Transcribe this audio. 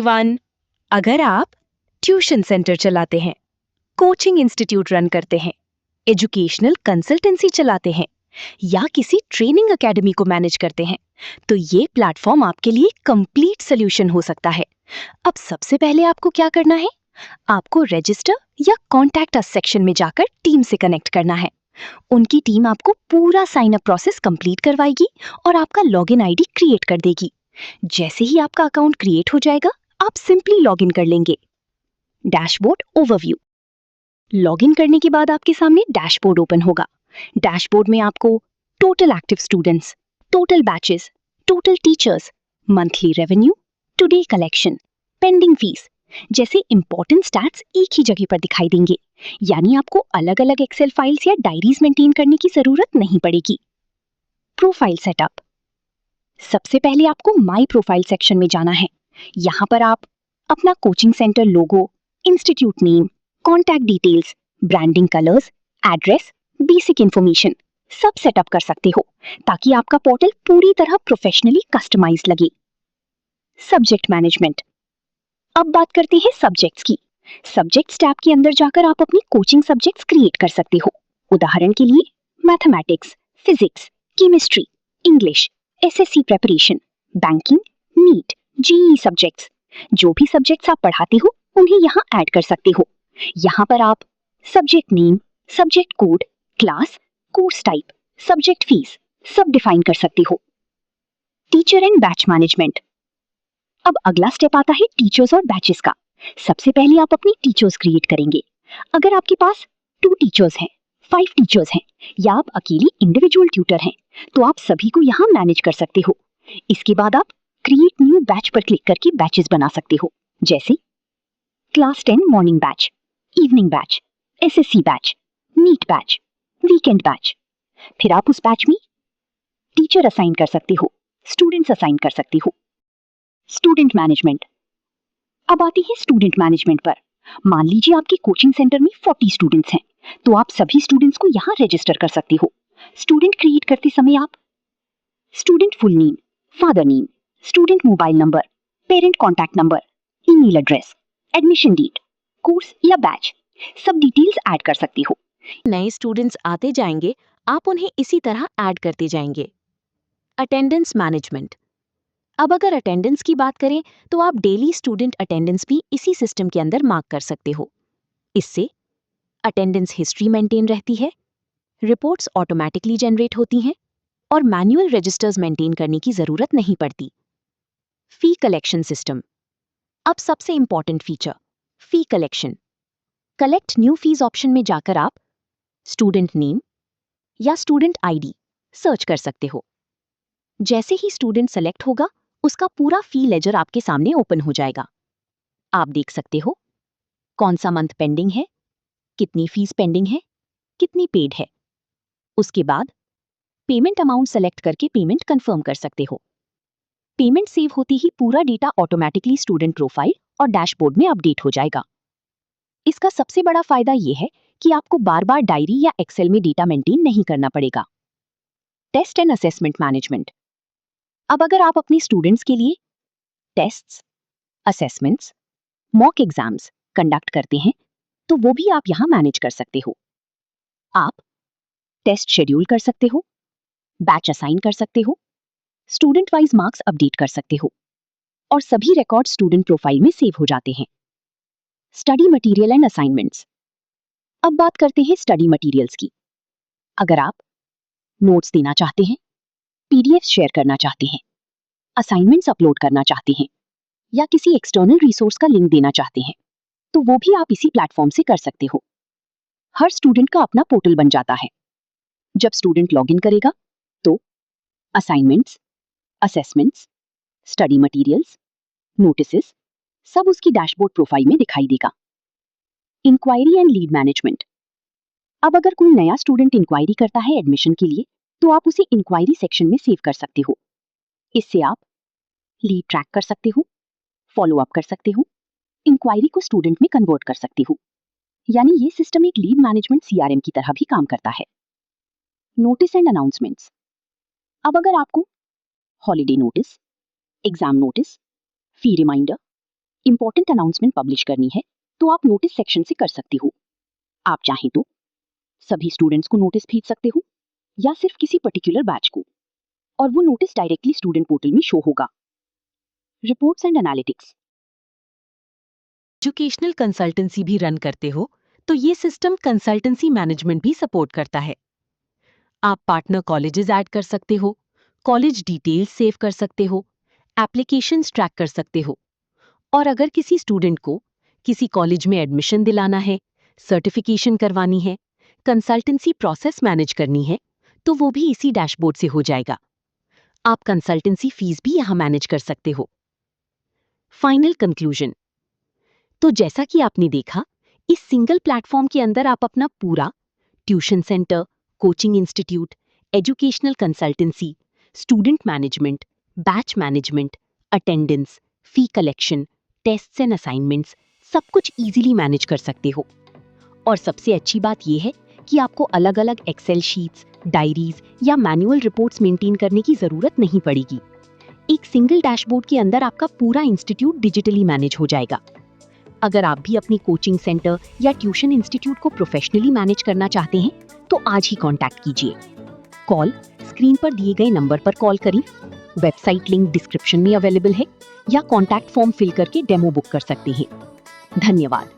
One, अगर आप tuition centre चलाते हैं, कोचिंग इंस्टीट्यूट रन करते हैं, एजुकेशनल कंसल्टेंसी चलाते हैं या किसी ट्रेनिंग एकेडमी को मैनेज करते हैं, तो ये प्लेटफॉर्म आपके लिए कंप्लीट सोल्यूशन हो सकता है। अब सबसे पहले आपको क्या करना है? आपको रजिस्टर या कॉन्टैक्ट अस सेक्शन में जाकर टीम से कनेक्ट करना है। उनकी टीम आपको पूरा साइन अप प्रोसेस कंप्लीट करवाएगी और आपका लॉगिन आईडी क्रिएट कर देगी। जैसे ही आपका अकाउंट क्रिएट हो जाएगा, आप सिंपली लॉगिन कर लेंगे। Dashboard overview. लॉगिन करने के बाद आपके सामने डैशबोर्ड ओपन होगा। डैशबोर्ड में आपको total active students, total batches, total teachers, monthly revenue, today collection, pending fees जैसे इंपॉर्टेंट स्टैट्स एक ही जगह पर दिखाई देंगे। यानी आपको अलग अलग एक्सेल फाइल्स या डायरीज मेंटेन करने की जरूरत नहीं पड़ेगी। Profile setup. सबसे पहले आपको माई प्रोफाइल सेक्शन में जाना है। यहाँ पर आप अपना coaching centre logo, institute name, contact details, branding colours, address, basic information सब सेटअप कर सकते हो ताकि आपका पोर्टल पूरी तरह प्रोफेशनली कस्टमाइज लगे। Subject management. अब बात करते हैं सब्जेक्ट्स की। सब्जेक्ट्स टैब के अंदर जाकर आप अपनी कोचिंग सब्जेक्ट्स क्रिएट कर सकते हो। उदाहरण के लिए mathematics, physics, chemistry, English, SSC preparation, banking, NEET, JEE subjects. जो भी सब्जेक्ट्स आप पढ़ाते हो उन्हें यहाँ ऐड कर सकते हो। यहाँ पर आप subject name, subject code, class, course type, subject fees सब डिफाइन कर सकते हो। Teacher and batch management. अब अगला स्टेप आता है टीचर्स और बैचेस का। सबसे पहले आप अपनी टीचर्स क्रिएट करेंगे। अगर आपके पास 2 टीचर्स हैं, 5 टीचर्स हैं या आप अकेली इंडिविजुअल ट्यूटर हैं, तो आप सभी को यहाँ मैनेज कर सकते हो। इसके बाद आप क्रिएट न्यू बैच पर क्लिक करके बैचेस बना सकते हो, जैसे class 10 morning batch, evening batch, SSC batch, NEET batch, weekend batch. फिर आप उस बैच में टीचर असाइन कर सकते हो, स्टूडेंट्स असाइन कर सकते हो। Student management. अब आती है स्टूडेंट मैनेजमेंट पर। मान लीजिए आपके कोचिंग सेंटर में 40 स्टूडेंट्स हैं, तो आप सभी स्टूडेंट्स को यहाँ रजिस्टर कर सकते हो। स्टूडेंट क्रिएट करते समय आप student full name, father name, student mobile number, parent contact number, email address, admission date, course या बैच सब डिटेल्स ऐड कर सकते हो। नए स्टूडेंट्स आते जाएंगे, आप उन्हें इसी तरह ऐड करते जाएंगे। Attendance management. अब अगर अटेंडेंस की बात करें तो आप डेली स्टूडेंट अटेंडेंस भी इसी सिस्टम के अंदर मार्क कर सकते हो। इससे अटेंडेंस हिस्ट्री मेंटेन रहती है, रिपोर्ट्स ऑटोमेटिकली जनरेट होती हैं और मैन्युअल रजिस्टर्स मेंटेन करने की जरूरत नहीं पड़ती। फी कलेक्शन सिस्टम। अब सबसे इंपॉर्टेंट फीचर, फी collection. Collect new fees option में जाकर आप स्टूडेंट नेम या स्टूडेंट आईडी सर्च कर सकते हो। जैसे ही स्टूडेंट सेलेक्ट होगा, उसका पूरा फी लेजर आपके सामने ओपन हो जाएगा। आप देख सकते हो कौन सा मंथ पेंडिंग है, कितनी फीस पेंडिंग है, कितनी पेड है। उसके बाद पेमेंट अमाउंट सेलेक्ट करके पेमेंट कंफर्म कर सकते हो। पेमेंट सेव होती ही पूरा डेटा ऑटोमेटिकली स्टूडेंट प्रोफाइल और डैशबोर्ड में अपडेट हो जाएगा। इसका सबसे बड़ा फायदा यह है कि आपको बार बार डायरी या एक्सेल में डेटा मेंटेन नहीं करना पड़ेगा। Test and assessment management. अब अगर आप अपने स्टूडेंट्स के लिए tests, assessments, mock exams conduct करते हैं, तो वो भी आप यहां मैनेज कर सकते हो। आप टेस्ट शेड्यूल कर सकते हो, बैच असाइन कर सकते हो, स्टूडेंट वाइज मार्क्स अपडेट कर सकते हो और सभी रिकॉर्ड स्टूडेंट प्रोफाइल में सेव हो जाते हैं। Study material and assignments. अब बात करते हैं स्टडी मटेरियल्स की। अगर आप नोट्स देना चाहते हैं, पीडीएफ शेयर करना चाहते हैं, असाइनमेंट्स अपलोड करना चाहते हैं या किसी एक्सटर्नल रिसोर्स का लिंक देना चाहते हैं, तो वो भी आप इसी प्लेटफॉर्म से कर सकते हो। हर स्टूडेंट का अपना पोर्टल बन जाता है। जब स्टूडेंट लॉगिन करेगा तो assignments, assessments, study materials, notices सब उसकी डैशबोर्ड प्रोफाइल में दिखाई देगा। Inquiry and lead management. अब अगर कोई नया स्टूडेंट इंक्वायरी करता है एडमिशन के लिए, तो आप उसे इंक्वायरी सेक्शन में सेव कर सकते हो। इससे आप लीड ट्रैक कर सकते हो, फॉलो अप कर सकते हो, इंक्वायरी को स्टूडेंट में कन्वर्ट कर सकते हो। यानी ये सिस्टम एक लीड मैनेजमेंट सीआरएम की तरह भी काम करता है। Notice and announcements. अब अगर आपको हॉलिडे नोटिस, एग्जाम नोटिस, फी रिमाइंडर, इंपॉर्टेंट अनाउंसमेंट पब्लिश करनी है तो आप नोटिस सेक्शन से कर सकते हो। आप चाहें तो सभी स्टूडेंट्स को नोटिस भेज सकते हो या सिर्फ किसी पर्टिकुलर बैच को, और वो नोटिस डायरेक्टली स्टूडेंट पोर्टल में शो होगा। Reports and analytics. Educational consultancy भी रन करते हो तो ये सिस्टम कंसल्टेंसी मैनेजमेंट भी सपोर्ट करता है। आप पार्टनर कॉलेजेस ऐड कर सकते हो, कॉलेज डिटेल्स सेव कर सकते हो, एप्लीकेशंस ट्रैक कर सकते हो, और अगर किसी स्टूडेंट को किसी कॉलेज में एडमिशन दिलाना है, सर्टिफिकेशन करवानी है, कंसल्टेंसी प्रोसेस मैनेज करनी है, तो वो भी इसी डैशबोर्ड से हो जाएगा। आप कंसल्टेंसी फीस भी यहां मैनेज कर सकते हो। Final conclusion. तो जैसा कि आपने देखा, इस सिंगल प्लेटफॉर्म के अंदर आप अपना पूरा tuition centre, coaching institute, educational consultancy, student management, batch management, attendance, fee collection, tests and assignments सब कुछ इजीली मैनेज कर सकते हो। और सबसे अच्छी बात यह है कि आपको अलग-अलग एक्सेल शीट्स, डायरीज या मैनुअल रिपोर्ट्स मेंटेन करने की जरूरत नहीं पड़ेगी। एक सिंगल डैशबोर्ड के अंदर आपका पूरा इंस्टीट्यूट डिजिटली मैनेज हो जाएगा। अगर आप भी अपनी कोचिंग सेंटर या ट्यूशन इंस्टीट्यूट को प्रोफेशनली मैनेज करना चाहते हैं तो आज ही कांटेक्ट कीजिए। कॉल स्क्रीन पर दिए गए नंबर पर कॉल करें, वेबसाइट लिंक डिस्क्रिप्शन में अवेलेबल है, या कांटेक्ट फॉर्म फिल करके डेमो बुक कर सकते हैं। धन्यवाद।